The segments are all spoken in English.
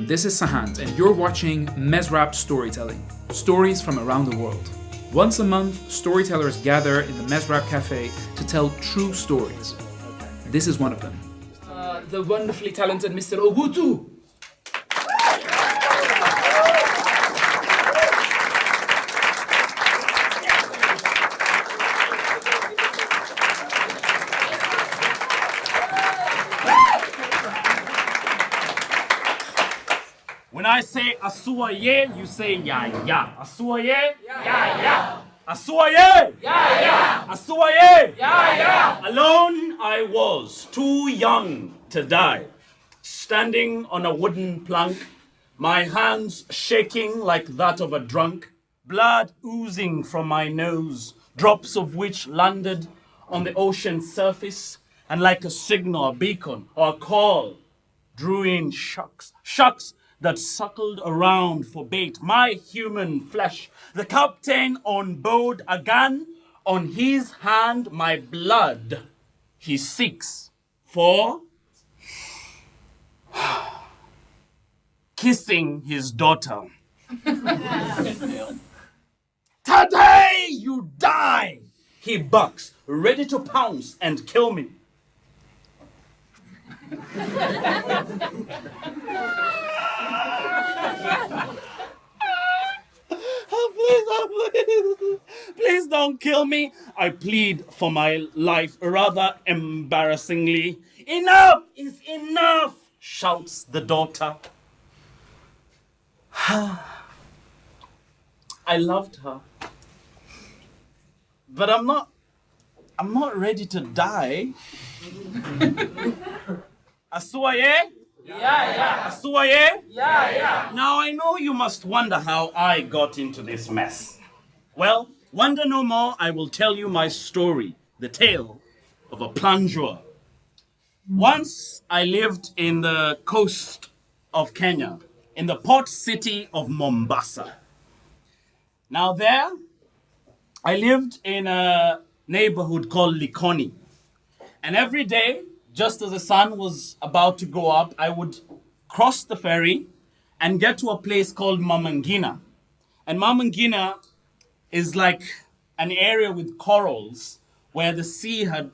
This is Sahant, and you're watching Mezrab Storytelling, stories from around the world. Once a month, storytellers gather in the Mezrab Cafe to tell true stories. This is one of them. The wonderfully talented Mr. Ogutu. When I say Asuaye, you say ya ya. Asuaye? Ya ya. Asuaye? Ya ya. Asuaye? Ya ya. Alone I was, too young to die, standing on a wooden plank, my hands shaking like that of a drunk, blood oozing from my nose, drops of which landed on the ocean surface, and like a signal, a beacon, or a call, drew in sharks that suckled around for bait, my human flesh. The captain on board a gun, on his hand my blood he seeks for kissing his daughter. Today you die, he bucks, ready to pounce and kill me. Please don't kill me. I plead for my life, rather embarrassingly. Enough is enough, shouts the daughter. I loved her, but I'm not ready to die. Asuaye? Yeah. Asuaye? Yeah. Now I know you must wonder how I got into this mess. Well, wonder no more, I will tell you my story, the tale of a plungeur. Once I lived in the coast of Kenya, in the port city of Mombasa. Now there, I lived in a neighborhood called Likoni. And every day, just as the sun was about to go up, I would cross the ferry and get to a place called Mamangina. And Mamangina is like an area with corals where the sea had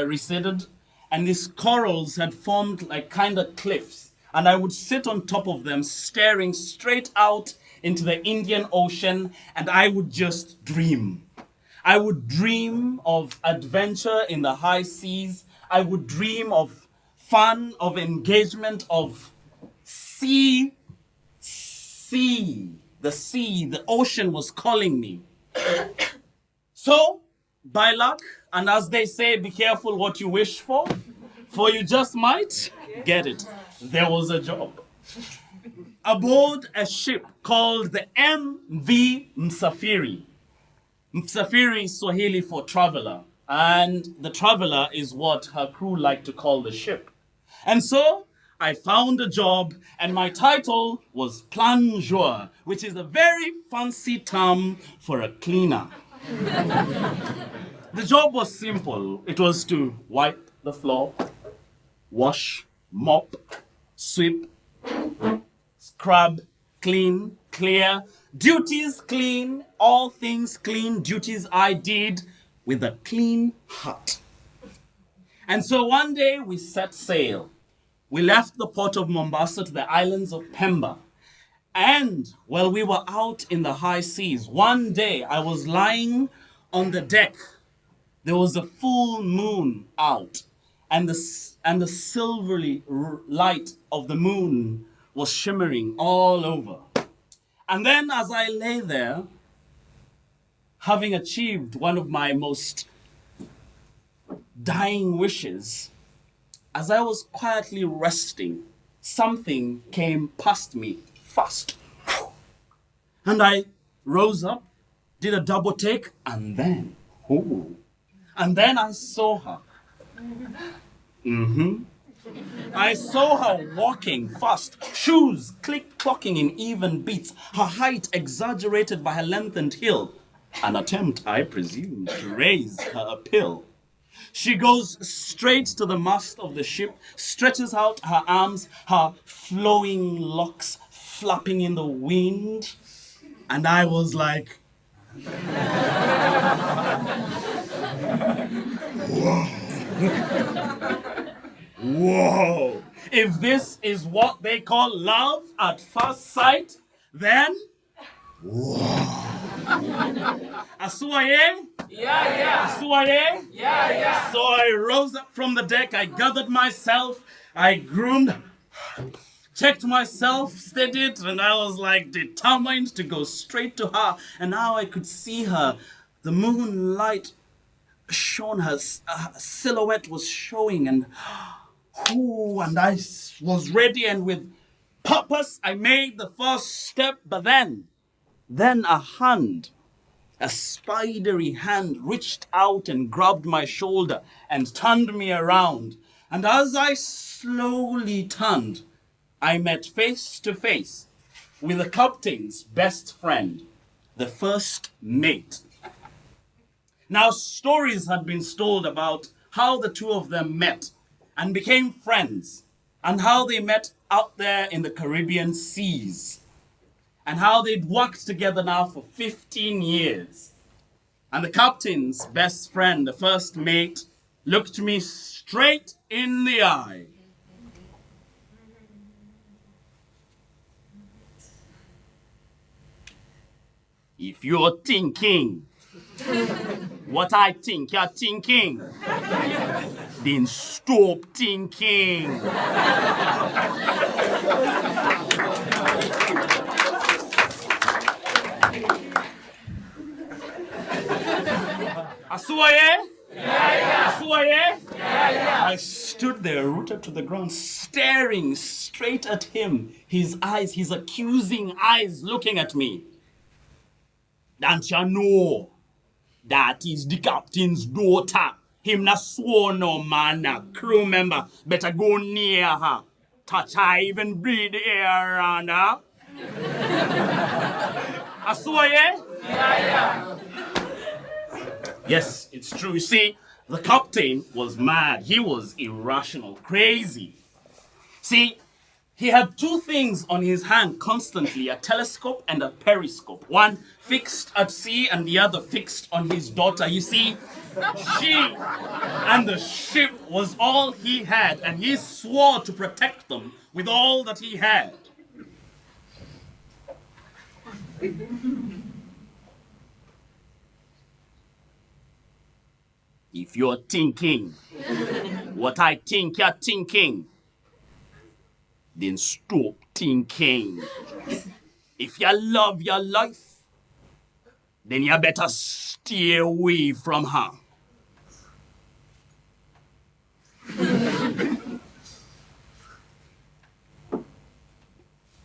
receded, and these corals had formed like kind of cliffs. And I would sit on top of them, staring straight out into the Indian Ocean, and I would just dream. I would dream of adventure in the high seas. I would dream of fun, of engagement, of sea. The sea, the ocean was calling me. So, by luck, and as they say, be careful what you wish for you just might get it. There was a job. Aboard a ship called the MV Msafiri. Msafiri is Swahili for traveler, and the traveler is what her crew like to call the ship. And so I found a job, and my title was plungeur, which is a very fancy term for a cleaner. The job was simple. It was to wipe the floor, wash, mop, sweep, scrub, clean, clear. Duties clean, all things clean, duties I did with a clean heart. And so one day we set sail. We left the port of Mombasa to the islands of Pemba. And while we were out in the high seas, one day I was lying on the deck. There was a full moon out, and the silvery light of the moon was shimmering all over. And then as I lay there, having achieved one of my most dying wishes, as I was quietly resting, something came past me fast. And I rose up, did a double take, and then I saw her. I saw her walking fast, shoes click-clocking in even beats, her height exaggerated by her lengthened heel. An attempt, I presume, to raise her appeal. She goes straight to the mast of the ship, stretches out her arms, her flowing locks flapping in the wind. And I was like, whoa. Whoa. If this is what they call love at first sight, then whoa. Asuaye? Yeah. Asuaye? Yeah. So I rose up from the deck, I gathered myself, I groomed, checked myself, steadied, and I was like determined to go straight to her. And now I could see her. The moonlight shone, her silhouette was showing, and I was ready, and with purpose I made the first step, but then a hand, a spidery hand, reached out and grabbed my shoulder and turned me around. And as I slowly turned, I met face to face with the captain's best friend, the first mate. Now, stories had been told about how the two of them met and became friends, and how they met out there in the Caribbean seas, and how they'd worked together now for 15 years. And the captain's best friend, the first mate, looked me straight in the eye. If you're thinking what I think you're thinking, then stop thinking. Asuaye? Yeah. Asuaye? Yeah. I stood there rooted to the ground, staring straight at him, his eyes, his accusing eyes looking at me. Don't you know that is the captain's daughter? Him na sworn no man, na crew member. Better go near her. Touch her, even breathe the air around her. Asuaye? Yeah. Yes, it's true. You see, the captain was mad. He was irrational, crazy. See, he had two things on his hand constantly, a telescope and a periscope. One fixed at sea and the other fixed on his daughter. You see, she and the ship was all he had, and he swore to protect them with all that he had. If you're thinking what I think you're thinking, then stop thinking. If you love your life, then you better stay away from her.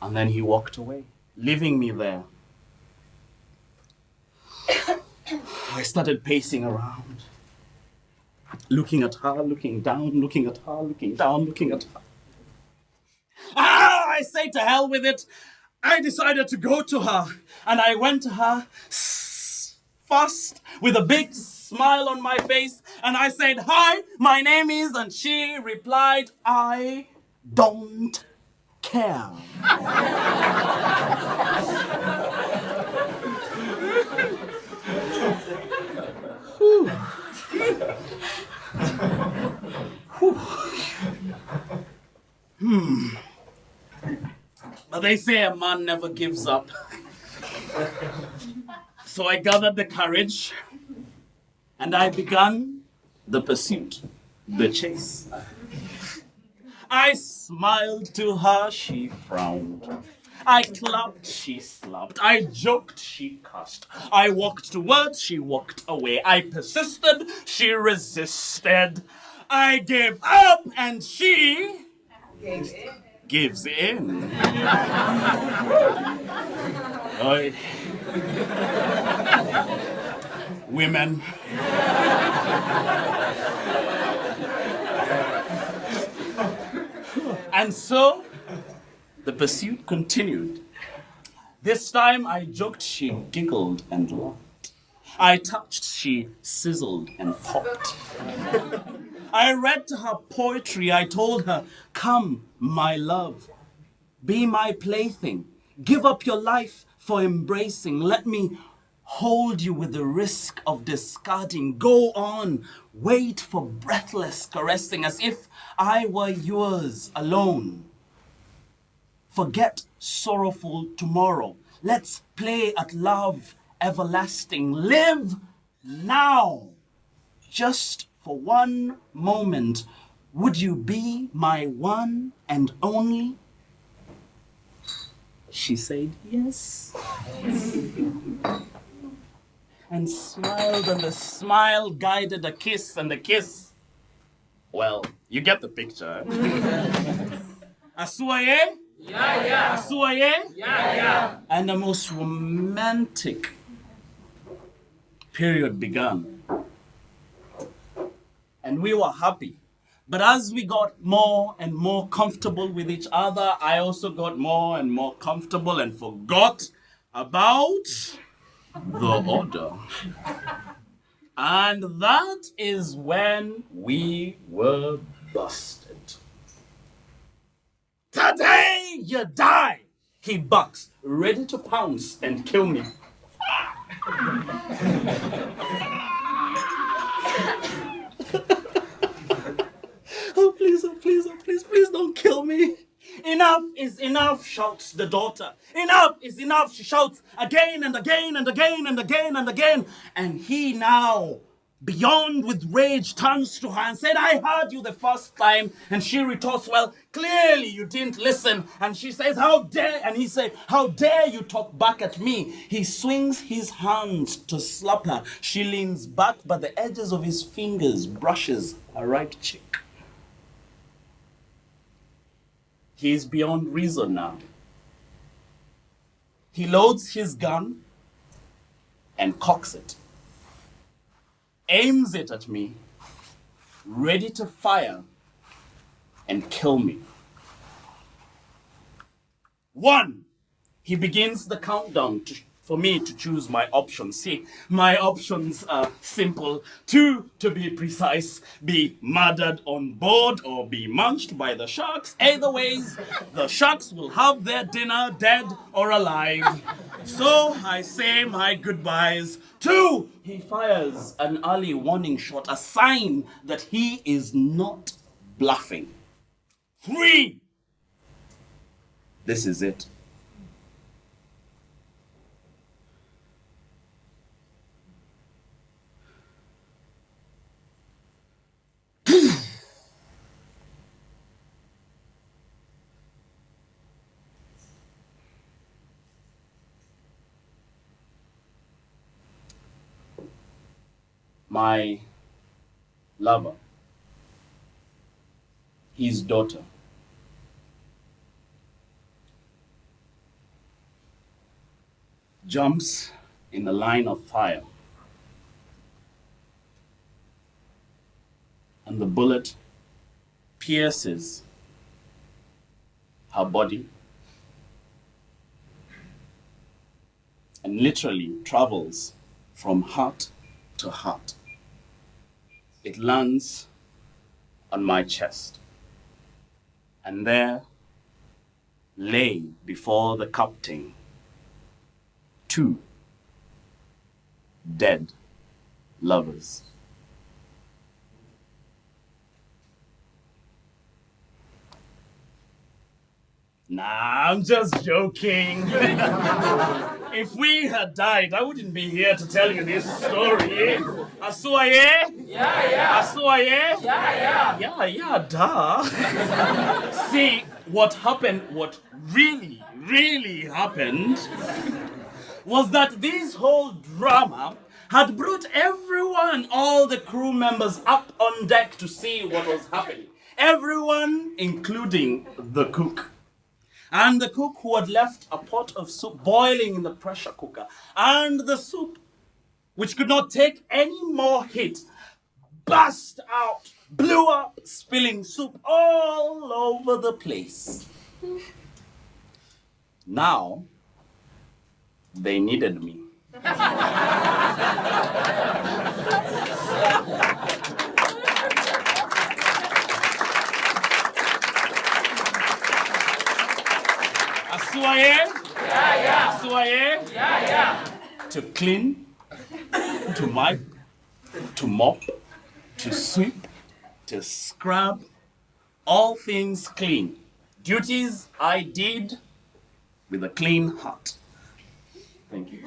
And then he walked away, leaving me there. I started pacing around, looking at her, looking down, looking at her, looking down, looking at her. I say to hell with it. I decided to go to her, and I went to her fast with a big smile on my face, and I said, "Hi, my name is," and she replied, "I don't care." But they say a man never gives up. So I gathered the courage and I began the pursuit, the chase. I smiled to her, she frowned. I clapped, she slapped. I joked, she cussed. I walked towards, she walked away. I persisted, she resisted. I gave up, and she gives in. Oy. Women. And so, the pursuit continued. This time I joked, she giggled and laughed. I touched, she sizzled and popped. I read to her poetry. I told her, come, my love, be my plaything. Give up your life for embracing. Let me hold you with the risk of discarding. Go on, wait for breathless caressing as if I were yours alone. Forget sorrowful tomorrow. Let's play at love everlasting. Live now. Just for one moment, would you be my one and only? She said yes. And smiled, and the smile guided a kiss, and the kiss, well, you get the picture. Asuaye? Yeah, yeah. Asuaye? Yeah, yeah. And the most romantic period began. And we were happy. But as we got more and more comfortable with each other, I also got more and more comfortable and forgot about the order. And that is when we were busted. Today you die, he bucks, ready to pounce and kill me. Please don't kill me. Enough is enough, shouts the daughter. Enough is enough, she shouts again and again and again and again and again. And he now, beyond with rage, turns to her and said, I heard you the first time. And she retorts, well, clearly you didn't listen. And she says, how dare, and he said, how dare you talk back at me? He swings his hands to slap her. She leans back, but the edges of his fingers brushes her right cheek. He is beyond reason now. He loads his gun and cocks it, aims it at me, ready to fire and kill me. 1, he begins the countdown for me to choose my options. See, my options are simple. 2, to be precise, be murdered on board or be munched by the sharks. Either ways, the sharks will have their dinner, dead or alive. So I say my goodbyes. 2, he fires an early warning shot, a sign that he is not bluffing. 3, this is it. My lover, his daughter, jumps in the line of fire, and the bullet pierces her body and literally travels from heart to heart. It lands on my chest, and there lay before the captain 2 dead lovers. Nah, I'm just joking. If we had died, I wouldn't be here to tell you this story. Asuaye? Yeah, Asuaye? yeah. Yeah, duh. See, what really happened, was that this whole drama had brought everyone, all the crew members up on deck to see what was happening. Everyone, including the cook. And the cook who had left a pot of soup boiling in the pressure cooker. And the soup, which could not take any more heat, burst out, blew up, spilling soup all over the place. Now, they needed me. Asuaye? Asuaye? To clean, to wipe, to mop, to sweep, to scrub, all things clean. Duties I did with a clean heart. Thank you.